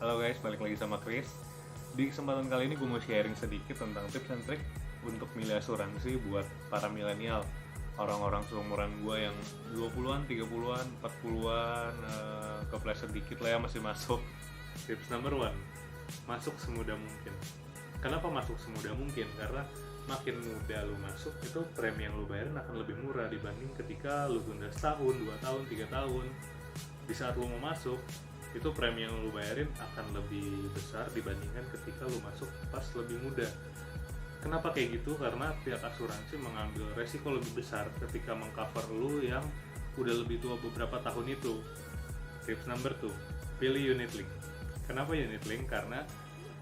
Halo guys, balik lagi sama Chris. Di kesempatan kali ini gue mau sharing sedikit tentang tips and trick untuk milih asuransi buat para milenial. Orang-orang seumuran gue yang 20-an, 30-an, 40-an, kepleset dikit lah ya masih masuk. Tips number one, masuk semudah mungkin. Kenapa masuk semudah mungkin? Karena makin muda lu masuk, itu premi yang lu bayarin akan lebih murah dibanding ketika lu tunda setahun, 2 tahun, 3 tahun. Di saat lu mau masuk, itu premi yang lu bayarin akan lebih besar dibandingkan ketika lu masuk pas lebih muda. Kenapa kayak gitu? Karena pihak asuransi mengambil resiko lebih besar ketika mengcover lu yang udah lebih tua beberapa tahun itu. Tips number 2, pilih unit link. Kenapa unit link? Karena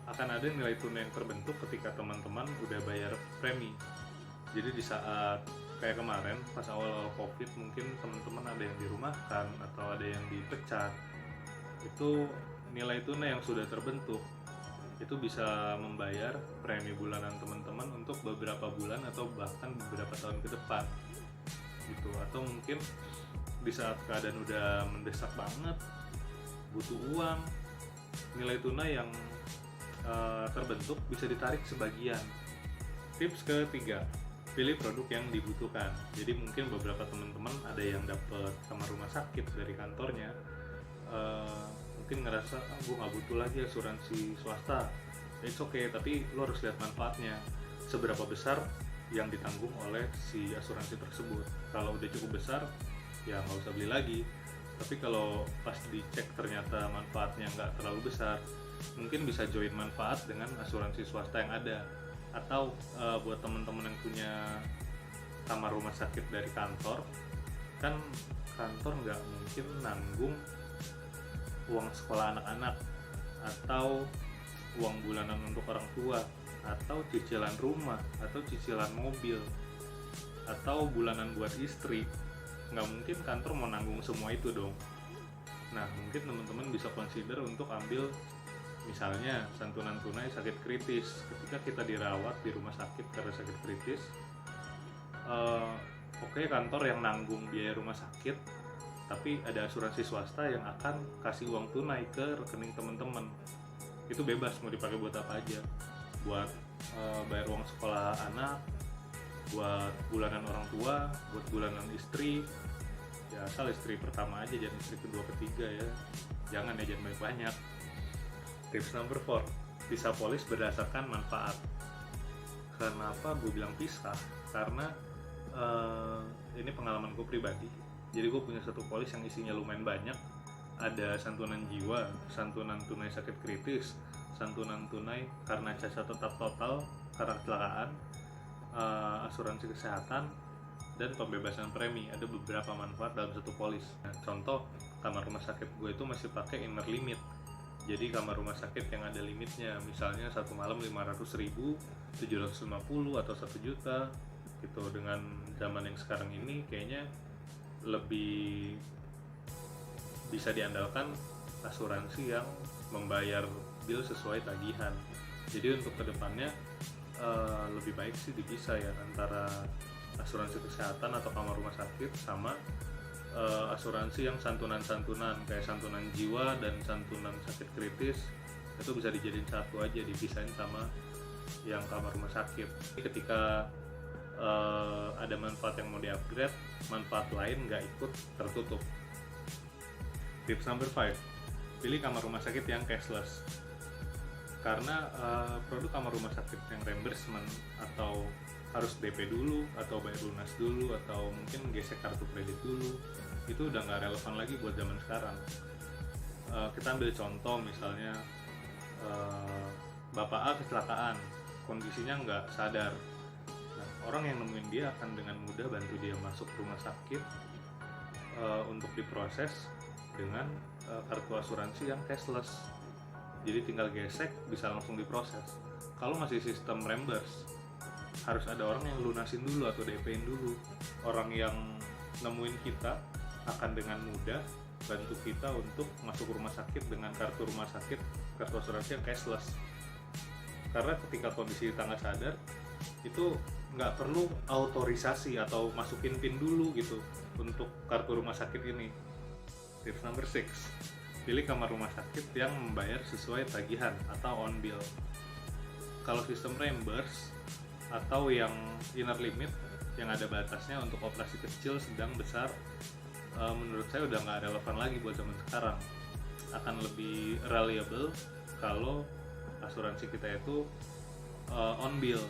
akan ada nilai tunai yang terbentuk ketika teman-teman udah bayar premi. Jadi di saat kayak kemarin pas awal-awal COVID, mungkin teman-teman ada yang dirumahkan atau ada yang dipecat, itu nilai tunai yang sudah terbentuk itu bisa membayar premi bulanan teman-teman untuk beberapa bulan atau bahkan beberapa tahun ke depan gitu. Atau mungkin di saat keadaan udah mendesak banget, butuh uang, nilai tunai yang terbentuk bisa ditarik sebagian. Tips ketiga, pilih produk yang dibutuhkan. Jadi mungkin beberapa teman-teman ada yang dapat kamar rumah sakit dari kantornya, mungkin ngerasa gue nggak butuh lagi asuransi swasta. It's okay, tapi lo harus lihat manfaatnya, seberapa besar yang ditanggung oleh si asuransi tersebut. Kalau udah cukup besar ya nggak usah beli lagi, tapi kalau pas dicek ternyata manfaatnya nggak terlalu besar, mungkin bisa join manfaat dengan asuransi swasta yang ada. Atau buat teman-teman yang punya kamar rumah sakit dari kantor, kan kantor nggak mungkin nanggung uang sekolah anak-anak atau uang bulanan untuk orang tua atau cicilan rumah atau cicilan mobil atau bulanan buat istri. Nggak mungkin kantor mau nanggung semua itu dong. Nah, mungkin teman-teman bisa consider untuk ambil misalnya santunan tunai sakit kritis. Ketika kita dirawat di rumah sakit karena sakit kritis, oke, kantor yang nanggung biaya rumah sakit, tapi ada asuransi swasta yang akan kasih uang tunai ke rekening teman-teman. Itu bebas mau dipakai buat apa aja, buat bayar uang sekolah anak, buat bulanan orang tua, buat bulanan istri. Ya asal istri pertama aja, jangan istri kedua ketiga ya, jangan banyak. Tips number 4, pisah polis berdasarkan manfaat. Kenapa gue bilang pisah? Karena ini pengalamanku pribadi. Jadi gue punya satu polis yang isinya lumayan banyak. Ada santunan jiwa, santunan tunai sakit kritis, santunan tunai karena cacat tetap total karena kecelakaan, asuransi kesehatan, dan pembebasan premi. Ada beberapa manfaat dalam satu polis. Nah, contoh, kamar rumah sakit gue itu masih pakai inner limit. Jadi kamar rumah sakit yang ada limitnya, misalnya satu malam 500.000, 750 atau 1 juta gitu. Dengan zaman yang sekarang ini kayaknya lebih bisa diandalkan asuransi yang membayar bill sesuai tagihan. Jadi untuk kedepannya lebih baik sih dipisah ya antara asuransi kesehatan atau kamar rumah sakit sama asuransi yang santunan-santunan kayak santunan jiwa dan santunan sakit kritis. Itu bisa dijadiin satu aja, dipisahin sama yang kamar rumah sakit. Ketika ada manfaat yang mau di-upgrade, manfaat lain nggak ikut tertutup. Tips number 5, pilih kamar rumah sakit yang cashless. Karena produk kamar rumah sakit yang reimbursement atau harus DP dulu atau bayar lunas dulu atau mungkin gesek kartu kredit dulu, itu udah nggak relevan lagi buat zaman sekarang. Kita ambil contoh misalnya Bapak A kecelakaan, kondisinya nggak sadar. Nah, orang yang nemuin dia akan dengan mudah bantu dia masuk rumah sakit untuk diproses dengan kartu asuransi yang cashless. Jadi tinggal gesek bisa langsung diproses. Kalau masih sistem reimburse, harus ada orang yang lunasin dulu atau DP-in dulu. Orang yang nemuin kita akan dengan mudah bantu kita untuk masuk rumah sakit dengan kartu rumah sakit, kartu asuransi yang cashless. Karena ketika kondisi kita nggak sadar, itu nggak perlu autorisasi atau masukin PIN dulu gitu untuk kartu rumah sakit ini. Tips number 6, pilih kamar rumah sakit yang membayar sesuai tagihan atau on bill. Kalau sistem reimburse atau yang inner limit yang ada batasnya untuk operasi kecil, sedang, besar, menurut saya udah nggak relevan lagi buat zaman sekarang. Akan lebih reliable kalau asuransi kita itu on bill.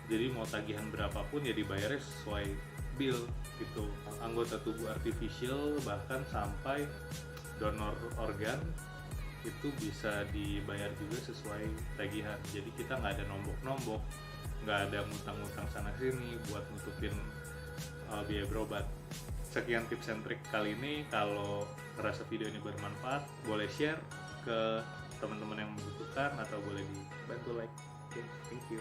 Jadi mau tagihan berapapun ya dibayarnya sesuai bill gitu. Anggota tubuh artificial bahkan sampai donor organ itu bisa dibayar juga sesuai tagihan. Jadi kita nggak ada nombok-nombok, nggak ada ngutang-ngutang sana sini buat nutupin biaya berobat. Sekian tips and trick kali ini. Kalau ngerasa video ini bermanfaat, boleh share ke teman-teman yang membutuhkan atau boleh dibantu like. Oke, thank you.